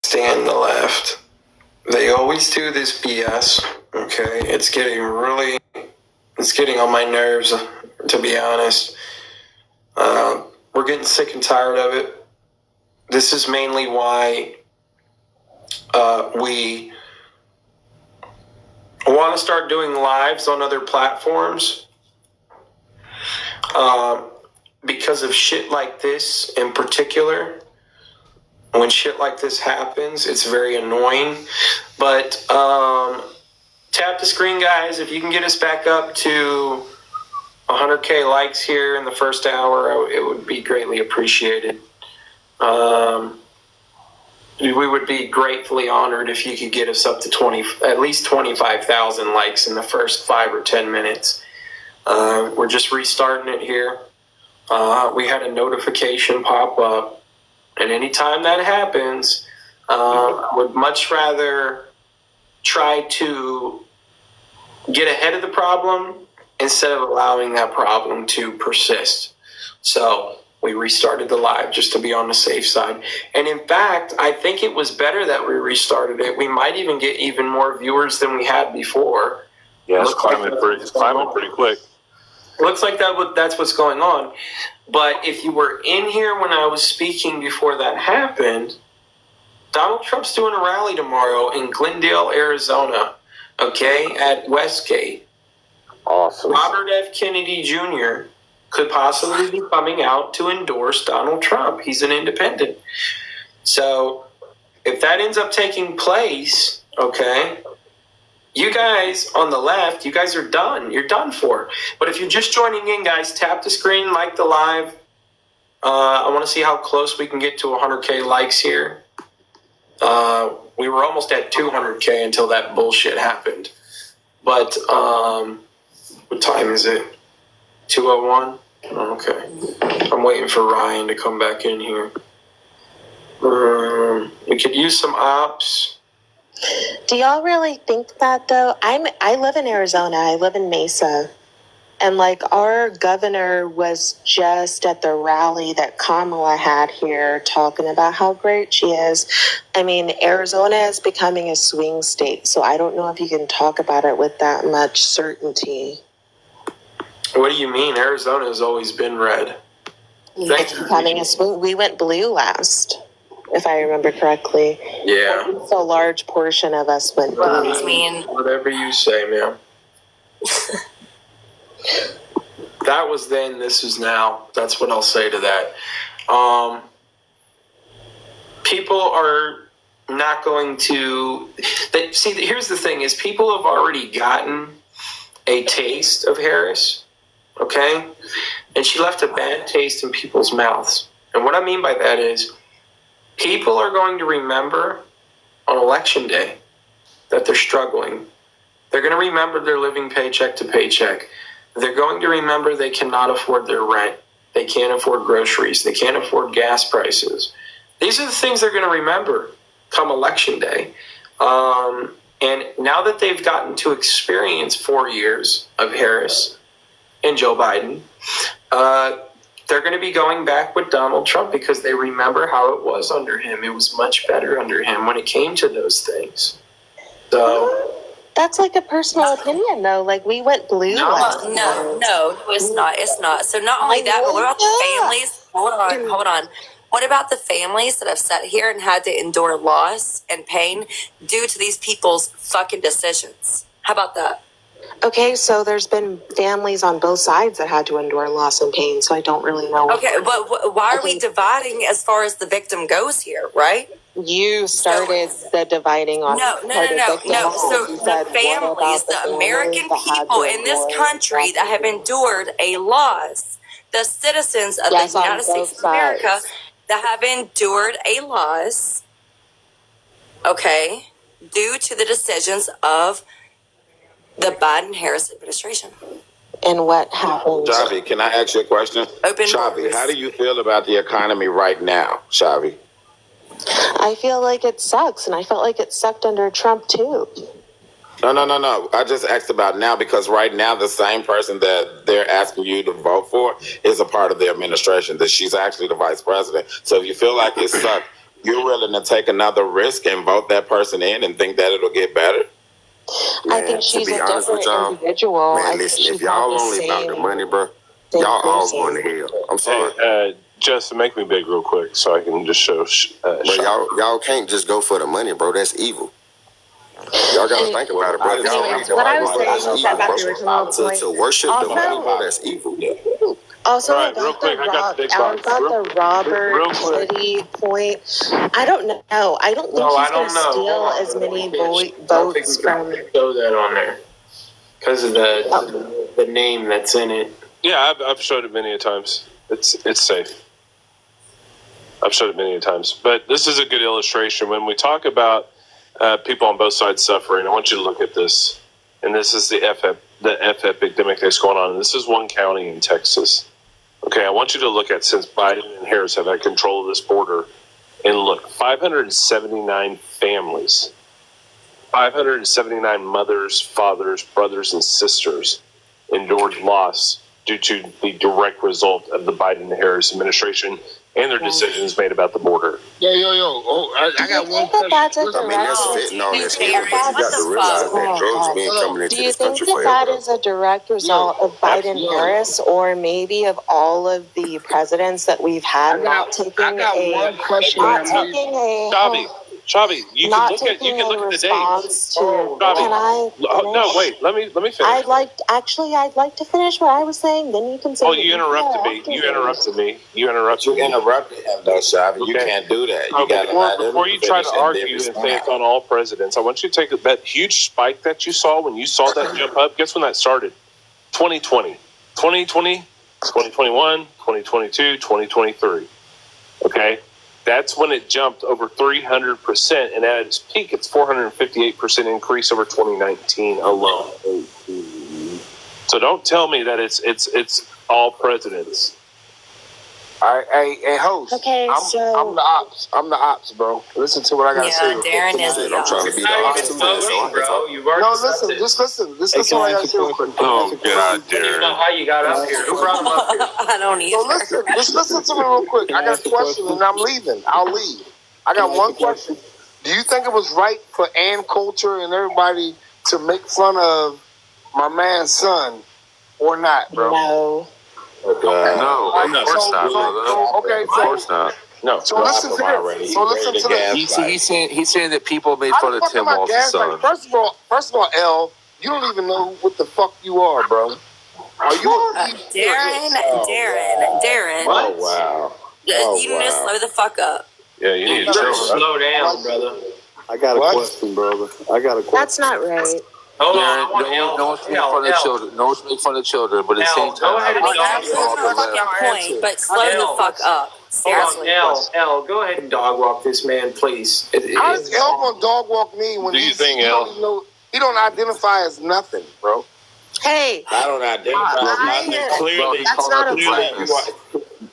stand the left. They always do this BS, okay? It's getting on my nerves, to be honest. We're getting sick and tired of it. This is mainly why we want to start doing lives on other platforms. Because of shit like this in particular. When shit like this happens, it's very annoying. But tap the screen, guys. If you can get us back up to 100K likes here in the first hour, it would be greatly appreciated. We would be gratefully honored if you could get us up to at least 25,000 likes in the first 5 or 10 minutes. We're just restarting it here. We had a notification pop up, and anytime that happens, I would much rather try to get ahead of the problem instead of allowing that problem to persist. So we restarted the live just to be on the safe side. And in fact, I think it was better that we restarted it. We might even get even more viewers than we had before. Yeah, it's climbing pretty quick. Looks like that's what's going on. But if you were in here when I was speaking before that happened, Donald Trump's doing a rally tomorrow in Glendale, Arizona, okay, at Westgate. Awesome. Robert F. Kennedy Jr. could possibly be coming out to endorse Donald Trump. He's an independent. So if that ends up taking place, okay, you guys on the left, you guys are done. You're done for. But if you're just joining in, guys, tap the screen, like the live. I want to see how close we can get to 100K likes here. We were almost at 200K until that bullshit happened. But what time is it? 2:01? Okay. I'm waiting for Ryan to come back in here. We could use some ops. Do y'all really think that, though? I live in Arizona. I live in Mesa. And, like, our governor was just at the rally that Kamala had here talking about how great she is. I mean, Arizona is becoming a swing state, so I don't know if you can talk about it with that much certainty. What do you mean? Arizona has always been red. It's becoming a swing. We went blue last, if I remember correctly. Yeah. So a large portion of us went blue. I mean, whatever you say, ma'am. That was then, this is now. That's what I'll say to that. People are not going to... see, here's the thing, is people have already gotten a taste of Harris, okay? And she left a bad taste in people's mouths. And what I mean by that is people are going to remember on election day that they're struggling. They're going to remember they're living paycheck to paycheck. They're going to remember they cannot afford their rent. They can't afford groceries. They can't afford gas prices. These are the things they're going to remember come election day. And now that they've gotten to experience 4 years of Harris and Joe Biden, they're going to be going back with Donald Trump because they remember how it was under him. It was much better under him when it came to those things. So... That's like a personal opinion, though. Like, we went blue. No, it's not. It's not. So not only that, but what about the families? Hold on. What about the families that have sat here and had to endure loss and pain due to these people's fucking decisions? How about that? Okay, so there's been families on both sides that had to endure loss and pain, so I don't really know. Okay, but why are we dividing as far as the victim goes here, right? You started the dividing on no. So the families, the American people in this country that have endured a loss, the citizens of the United States of America that have endured a loss, okay, due to the decisions of the Biden-Harris administration. And what happened? Shavi, can I ask you a question? Shavi, how do you feel about the economy right now, Shavi? I feel like it sucks, and I felt like it sucked under Trump, too. No. I just asked about now because right now the same person that they're asking you to vote for is a part of the administration. That she's actually the vice president. So if you feel like it sucked, you're willing to take another risk and vote that person in and think that it'll get better? I think she's a different individual. Man, listen, if y'all only about the money, bro, y'all all going to hell. I'm sorry. Justin, make me big real quick so I can just show. But y'all can't just go for the money, bro. That's evil. Y'all gotta think about it, bro. Anyways, what I was saying is about the original point. To worship the money, bro, that's evil. Also, Right, about real quick, I got the big box. the Robert Kennedy point, I don't know. I don't think he's going to steal as many votes from. Show that on there because of the name that's in it. Yeah, I've showed it many a times. It's safe. I've showed it many a times. But this is a good illustration. When we talk about people on both sides suffering, I want you to look at this. And this is the F epidemic that's going on. And this is one county in Texas. Okay, I want you to look at, since Biden and Harris have had control of this border, and look, 579 families, 579 mothers, fathers, brothers, and sisters endured loss due to the direct result of the Biden and Harris administration and their decisions made about the border. Yo. Oh, I got one question. That's fentanyl that's evil, but you got to realize that drugs been coming into this country forever. Do you think that is a direct result of Biden-Harris, or maybe of all of the presidents that we've had not taking a Chavi, you can look at the dates. No, wait. Let me finish. I'd like to finish what I was saying. Then you can say. Oh, you interrupted me. You interrupted him, though, Chavi. You can't do that. Before you try to argue and say it's on all presidents, I want you to take that huge spike that you saw when you saw that jump up. Guess when that started? 2020, 2021, 2022, 2023. Okay. That's when it jumped over 300%, and at its peak, it's 458% increase over 2019 alone. So don't tell me that it's all presidents. Hey, host. Okay, I'm the ops, bro. Listen to what I gotta say. Yeah, Darren is the I'm trying to be the ops bro. You've already listen. Just listen. Just listen to what I gotta say real quick. Oh, God, I don't even know how you got up here. Who brought him up here? I don't either. So listen. Just listen to me real quick. I got a question, and I'm leaving. I'll leave. I got one question. Do you think it was right for Ann Coulter and everybody to make fun of my man's son, or not, bro? No. No, of course not, brother. Okay, Of course not. No. So listen to this. So listen to this. He's saying that people made fun of Tim Walz's son. First of all, L, you don't even know what the fuck you are, bro. Are you? Darren. Oh, wow. You need to slow the fuck up. Yeah, you need to slow down, brother. I got a question, brother. That's not right. No one's making fun of children. No one's making fun of children, but at the same time, But slow the fuck up. Seriously. L, go ahead and dog walk this man, please. How is L gonna dog walk me when he don't identify as nothing, bro? Hey. I don't identify as nothing. Clearly, that's not a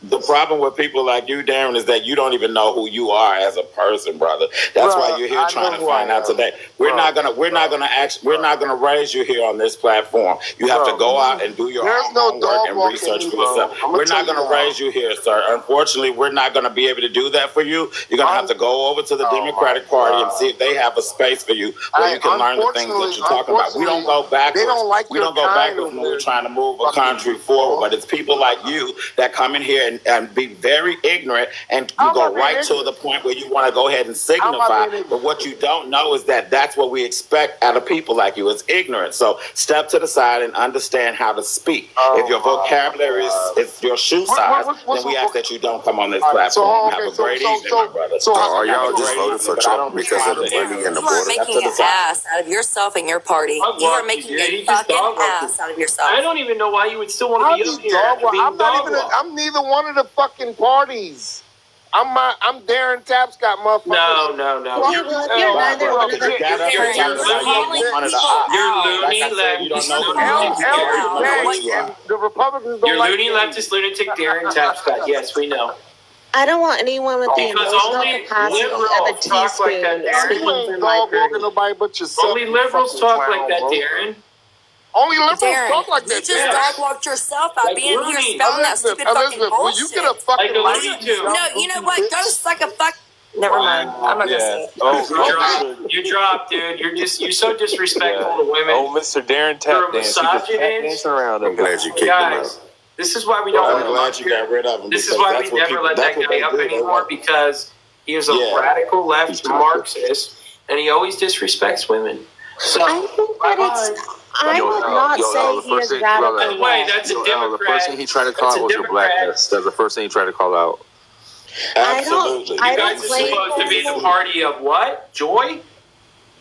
the problem with people like you, Darren, is that you don't even know who you are as a person, brother. That's why you're here trying to find out today. We're not gonna raise you here on this platform. You have to go out and do your own homework and research for yourself. We're not gonna raise you here, sir. Unfortunately, we're not gonna be able to do that for you. You're gonna have to go over to the Democratic Party and see if they have a space for you where you can learn the things that you're talking about. We don't go backwards. We don't go backwards when we're trying to move a country forward. But it's people like you that come in here and be very ignorant, and you go right to the point where you want to go ahead and signify. But what you don't know is that that's what we expect out of people like you. It's ignorance. So step to the side and understand how to speak. If your vocabulary is your shoe size, then we ask that you don't come on this platform. Have a great evening, my brother. So are y'all just voting for Trump because of the money and the You are border? making an ass out of yourself and your party. You are making a fucking ass out of yourself. I don't even know why you would still want to be up here. I'm neither one of the fucking parties. I'm Darren Tapscott, motherfucker. No. You're neither one of the. The Republicans don't like loony leftist lunatic Darren Tapscott. Yes, we know. I don't want anyone with the emotional capacity of a teaspoon speaking for my party. Nobody but yourself. Only liberals talk like that, Darren. Only liberals Darren, talk like that. you just dog walked yourself by being here spelling that stupid fucking bullshit. Will you get a fucking No, you know what? Go suck a fuck. Never mind. I'm not gonna say it. You dropped, dude. You're so disrespectful to women. Oh, Mr. Darren Tap Dance. He just tap dancing around I'm him. glad you kicked him Guys, out. this is why we don't I'm let him glad up you here. got rid of him. This is because why that's we what never let that that's what guy they up do. They anymore, want- because he is a radical left Marxist and he always disrespects women. So I think that I would not say he is radical. by the way, that's a The Democrat. first thing he tried to call That's out a was your Democrat. blackness. That's the first thing he tried to call out. Absolutely. I You don't guys are claim supposed to be the him. party of what? Joy?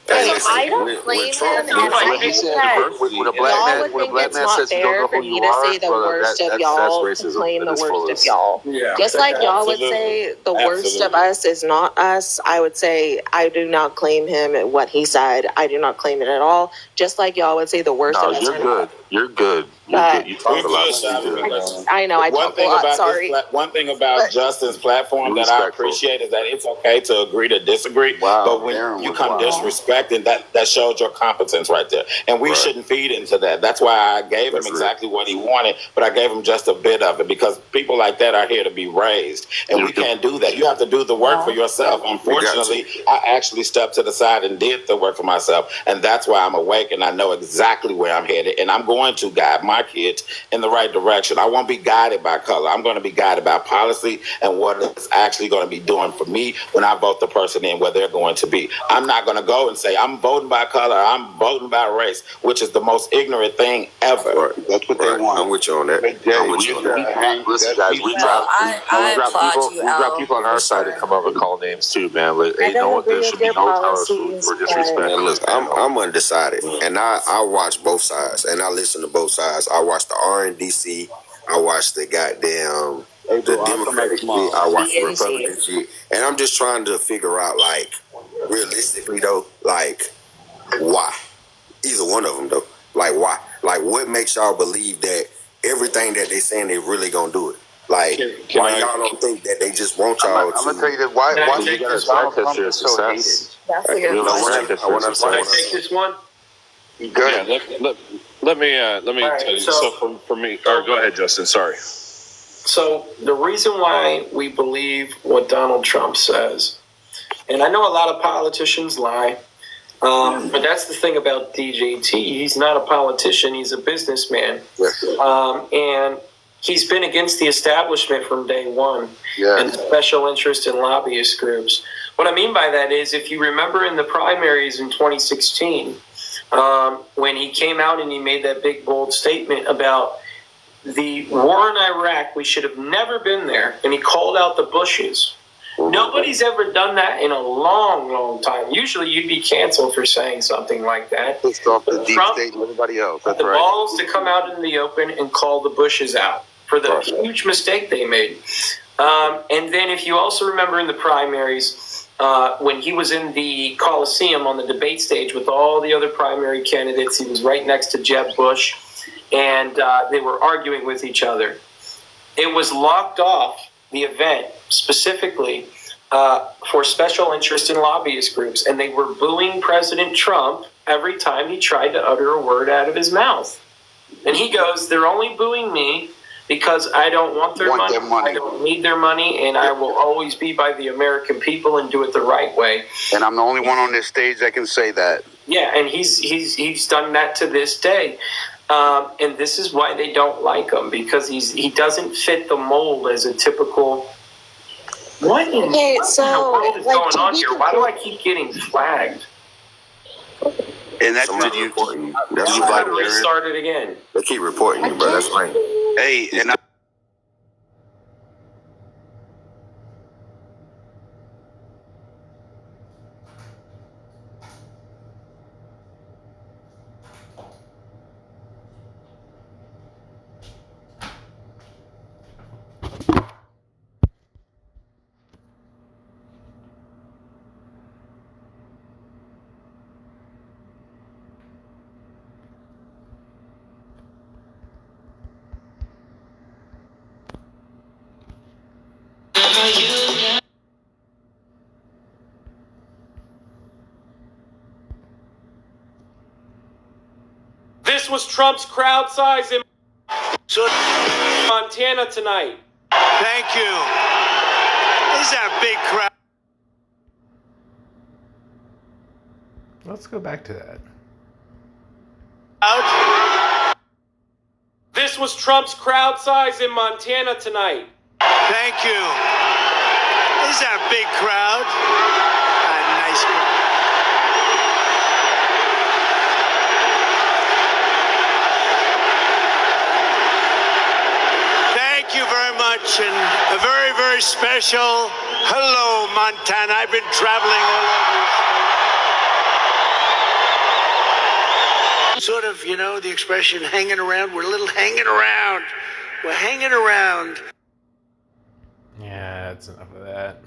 Hey, I listen, don't when claim Trump- him, and Like, I he think said that When a black y'all man, would when a think black it's man not says you don't fair know for who me you to are, say the brother, worst of that's y'all and racism claim at the its worst of fullest. y'all. Yeah. Just like y'all would Absolutely. say the worst of Absolutely. us is not us, I would say I do not claim him and what he said. I do not claim it at all. Just like y'all would say the worst No, of us. you're good. You're good. You're But- good. You talk a lot. We're good, You're good. Shabby. I know I One talk a thing lot, about sorry. one thing about Justin's platform that I Respectful. appreciate is that it's okay to agree to disagree. Wow, but when Darren you was come wild. disrespecting, that shows your competence right there. And we Right. shouldn't feed into that. That's why I gave That's him it. exactly what he wanted, but I gave him just a bit of it, because people like that are here to be raised. And we can't do that. You have to do the work for yourself. Unfortunately, I actually stepped to the side and did the work for myself. And that's why I'm awake and I know exactly where I'm headed. And I'm going to guide my kids in the right direction. I won't be guided by color. I'm going to be guided by policy and what it's actually going to be doing for me when I vote the person in where they're going to be. I'm not going to go and say, I'm voting by color, I'm voting by race, which is the most ignorant thing ever. Right. That's what they Right. want. I'm with you on that. I'm with you on that. Listen, guys, we Well, drop I applaud people. you, We drop Al, people on our for side sure. to come up and call names too, man. Like, I hey, don't no, agree there with should be your no tolerance policies, for disrespect. but- And look, I'm undecided, and I watch both sides, and I listen to both sides. I watch the RNDC, I watch the goddamn Hey, the bro, I'll come Democratic back shit, tomorrow. I watch the DNC. Republican shit, and I'm just trying to figure out, like, realistically though, like, why? Either one of them though, like, why? Like, what makes y'all believe that everything that they saying they really gonna do it? Like, Can why I- y'all don't think that they just want y'all I'm gonna tell you that why Can I why take You got a this track Donald history Trump of is so hated. success. That's a I good wanna- question. I wanna- Can I take this one? Good. Yeah, let me All right, tell you. so- So for me, or go ahead, Justin. Sorry. So the reason why we believe what Donald Trump says, and I know a lot of politicians lie, but that's the thing about DJT. He's not a politician; he's a businessman, Yes. and he's been against the establishment from day one, Yeah. and special interest and lobbyist groups. What I mean by that is, if you remember in the primaries in 2016, when he came out and he made that big bold statement about the war in Iraq, we should have never been there, and he called out the Bushes. Nobody's ever done that in a long, long time. Usually you'd be canceled for saying something like that. Pissed off the deep Trump state and everybody else. had That's the right. balls to come out in the open and call the Bushes out for the Right. huge mistake they made. And then if you also remember in the primaries, when he was in the Coliseum on the debate stage with all the other primary candidates, he was right next to Jeb Bush, and they were arguing with each other. It was locked off, the event, specifically for special interest and lobbyist groups, and they were booing President Trump every time he tried to utter a word out of his mouth. And he goes, they're only booing me because I don't want their money. I don't need their money, and I will always be by the American people and do it the right way. And I'm the only one on this stage that can say that. Yeah, and he's done that to this day. And this is why they don't like him, because he doesn't fit the mold as a typical. What in Okay, what so, in the world is like, going to on be here? Why do I keep getting flagged? And that's Somebody reporting you. That's I'm right. going to restart it again. They keep reporting you, bro. That's right. hey, and I, This was Trump's crowd size in Montana tonight. Thank you. This is a big crowd. Let's go back to that. This was Trump's crowd size in Montana tonight. Thank you. This is a big crowd. A nice crowd. Thank you very much, and a very, very special hello, Montana. I've been traveling all over the state. Sort of, you know, the expression hanging around. We're a little hanging around. We're hanging around. Yeah, that's enough of that.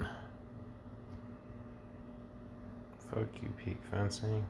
Fuck you, peak fencing.